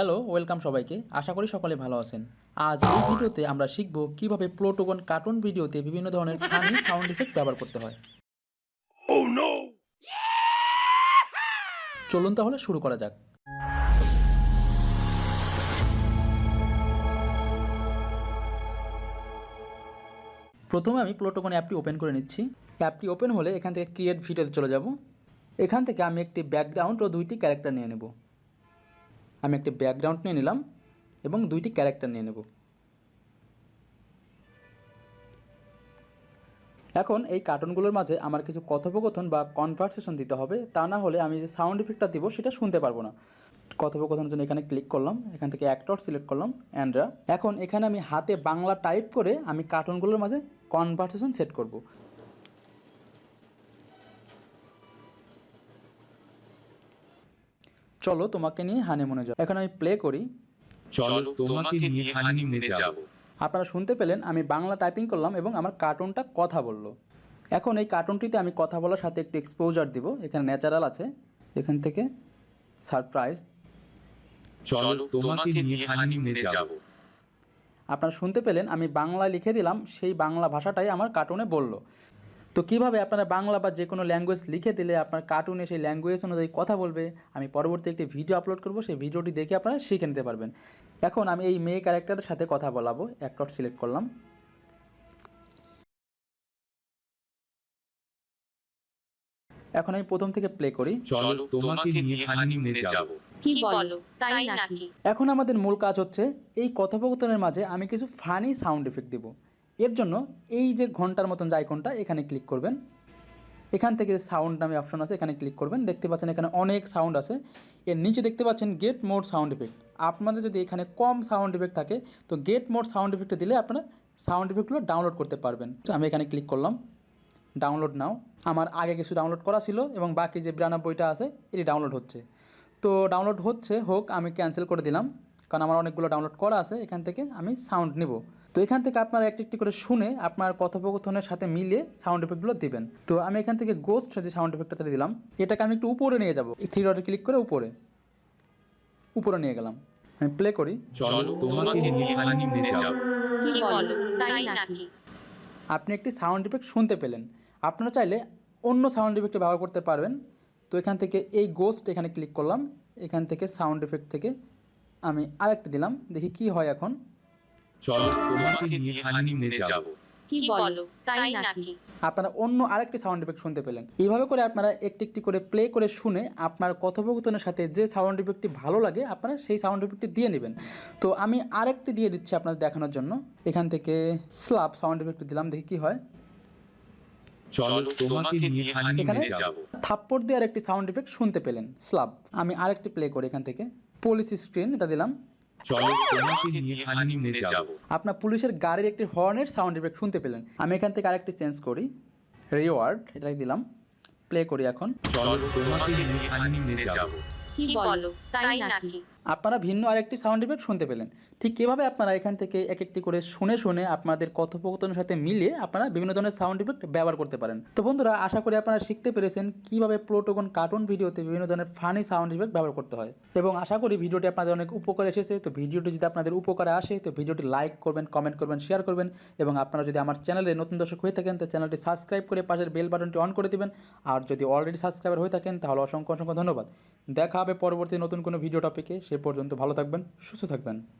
Hello, welcome সবাইকে। আশা করি সকলে ভালো আছেন। আজ এই ভিডিওতে আমরা শিখব কিভাবে প্লুটোগন কার্টুন ভিডিওতে বিভিন্ন ধরনের ফানি সাউন্ড ইফেক্ট ব্যবহার করতে হয়। চলুন তাহলে শুরু করা যাক। প্রথমে আমি প্লুটোগন অ্যাপটি ওপেন করে নিচ্ছি। অ্যাপটি ওপেন হলে এখান থেকে ক্রিয়েট ভিডিওতে চলে যাব। এখান থেকে আমি একটি ব্যাকগ্রাউন্ড ও দুইটি ক্যারেক্টার নিয়ে নেব। আমি একটি ব্যাকগ্রাউন্ড নিয়ে নিলাম এবং দুইটি ক্যারেক্টার নিয়ে নেব। এখন এই কার্টুনগুলোর মাঝে আমার কিছু কথোপকথন বা কনভারসেশন দিতে হবে, তা না হলে আমি যে সাউন্ড ইফেক্টটা দিব সেটা শুনতে পারবো না। কথোপকথনের জন্য এখানে ক্লিক করলাম, এখান থেকে অ্যাক্টর সিলেক্ট করলাম অ্যান্ড্রা। এখন এখানে আমি হাতে বাংলা টাইপ করে আমি কার্টুনগুলোর মাঝে কনভারসেশন সেট করব। চলো তোমাকে নিয়ে হানিমুনে যাও। এখন আমি প্লে করি। চলো তোমাকে নিয়ে হানিমুনে যাব। আপনারা শুনতে পেলেন আমি বাংলা টাইপিং করলাম এবং আমার কার্টুনটা কথা বলল। এখন এই কার্টুনটিতে আমি কথা বলার সাথে একটু এক্সপোজার দিব। এখানে ন্যাচারাল আছে, এখান থেকে সারপ্রাইজ। চলো তোমাকে নিয়ে হানিমুনে যাব। আপনারা শুনতে পেলেন আমি বাংলায় লিখে দিলাম, সেই বাংলা ভাষাটাই আমার কার্টুনে বলল। তো কীভাবে আপনারা বাংলা বা যে কোনো ল্যাঙ্গুয়েজ লিখে দিলে আপনার কার্টুনে সেই ল্যাঙ্গুয়েজ অনুযায়ী কথা বলবে, আমি পরবর্তী একটি ভিডিও আপলোড করব, সেই ভিডিওটি দেখে আপনারা শিখে নিতে পারবেন। এখন আমি এই মেয়ে ক্যারেক্টারের সাথে কথা বলাবো। অ্যাক্টর সিলেক্ট করলাম। এখন আমি প্রথম থেকে প্লে করি। চলো তোমাকে নিয়ে হানিমুনে যাব। কি বলো, তাই নাকি? এখন আমাদের মূল কাজ হচ্ছে এই কথোপকথনের মাঝে আমি কিছু ফানি সাউন্ড ইফেক্ট দেব। এর জন্য এই যে ঘন্টার মতন যে আইকনটা, এখানে ক্লিক করবেন। এখান থেকে সাউন্ড নামে অপশন আছে, এখানে ক্লিক করবেন। দেখতে পাচ্ছেন এখানে অনেক সাউন্ড আছে। এর নিচে দেখতে পাচ্ছেন গেট মোড সাউন্ড ইফেক্ট। আপনাদের যদি এখানে কম সাউন্ড ইফেক্ট থাকে তো গেট মোড সাউন্ড ইফেক্টে দিলে আপনারা সাউন্ড ইফেক্টগুলো ডাউনলোড করতে পারবেন। আমি এখানে ক্লিক করলাম, ডাউনলোড নাও। আমার আগে কিছু ডাউনলোড করা ছিল এবং বাকি যে 92টা আছে এটি ডাউনলোড হচ্ছে। তো ডাউনলোড হচ্ছে হোক, আমি ক্যান্সেল করে দিলাম, কারণ আমার অনেকগুলো ডাউনলোড করা আছে। এখান থেকে আমি সাউন্ড নেব। তো এখান থেকে আপনারা একটি একটি করে শুনে আপনার কথোপকথনের সাথে মিলিয়ে সাউন্ড এফেক্টগুলো দিবেন। তো আমি এখান থেকে গোস্ট যে সাউন্ড এফেক্টটা দিলাম, এটাকে আমি একটু উপরে নিয়ে যাব। এই থ্রি ডটে ক্লিক করে উপরে নিয়ে গেলাম। আমি প্লে করি। চলো তোমাকে নিয়ে হানিমুনে যাব। কি বলো, তাই নাকি? আপনি একটি সাউন্ড ইফেক্ট শুনতে পেলেন। আপনারা চাইলে অন্য সাউন্ড ইফেক্ট ব্যবহার করতে পারবেন। তো এখান থেকে এই গোস্ট এখানে ক্লিক করলাম। এখান থেকে সাউন্ড ইফেক্ট থেকে আমি আরেকটা দিলাম, দেখি কি হয় এখন। চলো তোমাকে নিয়ে হানিমুনে যাব। কি বলো, তাই নাকি? আপনারা অন্য আরেকটি সাউন্ড ইফেক্ট শুনতে পেলেন। এইভাবে করে আপনারা একটি একটি করে প্লে করে শুনে আপনার কথোপকথনের সাথে যে সাউন্ড ইফেক্টটি ভালো লাগে আপনারা সেই সাউন্ড ইফেক্টটি দিয়ে নেবেন। তো আমি আরেকটি দিয়ে দিচ্ছি আপনাদের দেখানোর জন্য। এখান থেকে স্ল্যাপ সাউন্ড ইফেক্ট দিলাম, দেখি কি হয়। চলো তোমাকে নিয়ে হানিমুনে যাব। থাপ্পড় দিয়ে আরেকটি সাউন্ড ইফেক্ট শুনতে পেলেন, স্ল্যাপ। আমি আরেকটি প্লে করি এখান থেকে। পুলিশ স্ক্রিন এটা দিলাম। চলো তোমাকে নিয়ে হানিমুনে যাব। আপনার পুলিশের গাড়ির একটি হর্নের সাউন্ড ইফেক্ট শুনতে পেলেন। আমি এখান থেকে আরেকটি চেঞ্জ করি, রিওয়ার্ড এটাই দিলাম। প্লে করি এখন। চলো তোমাকে নিয়ে হানিমুনে যাব। কি বলো, তাই নাকি? আপনারা ভিন্ন আরেকটি সাউন্ড ইফেক্ট শুনতে পেলেন। ঠিক কীভাবে আপনারা এখান থেকে এক একটি করে শুনে শুনে আপনাদের কথোপকথনের সাথে মিলিয়ে আপনারা বিভিন্ন ধরনের সাউন্ড ইফেক্ট ব্যবহার করতে পারেন। তো বন্ধুরা, আশা করি আপনারা শিখতে পেরেছেন কীভাবে প্লুটোগন কার্টুন ভিডিওতে বিভিন্ন ধরনের ফানি সাউন্ড ইফেক্ট ব্যবহার করতে হয়, এবং আশা করি ভিডিওটি আপনাদের অনেক উপকার এসেছে। তো ভিডিওটি যদি আপনাদের উপকারে আসে তো ভিডিওটি লাইক করবেন, কমেন্ট করবেন, শেয়ার করবেন, এবং আপনারা যদি আমার চ্যানেলে নতুন দর্শক হয়ে থাকেন তো চ্যানেলটি সাবস্ক্রাইব করে পাশের বেল বাটনটি অন করে দেবেন। আর যদি অলরেডি সাবস্ক্রাইবার হয়ে থাকেন তাহলে অসংখ্য অসংখ্য ধন্যবাদ। দেখা হবে পরবর্তী নতুন কোনো ভিডিও টপিকে। সে পর্যন্ত ভালো থাকবেন, সুস্থ থাকবেন।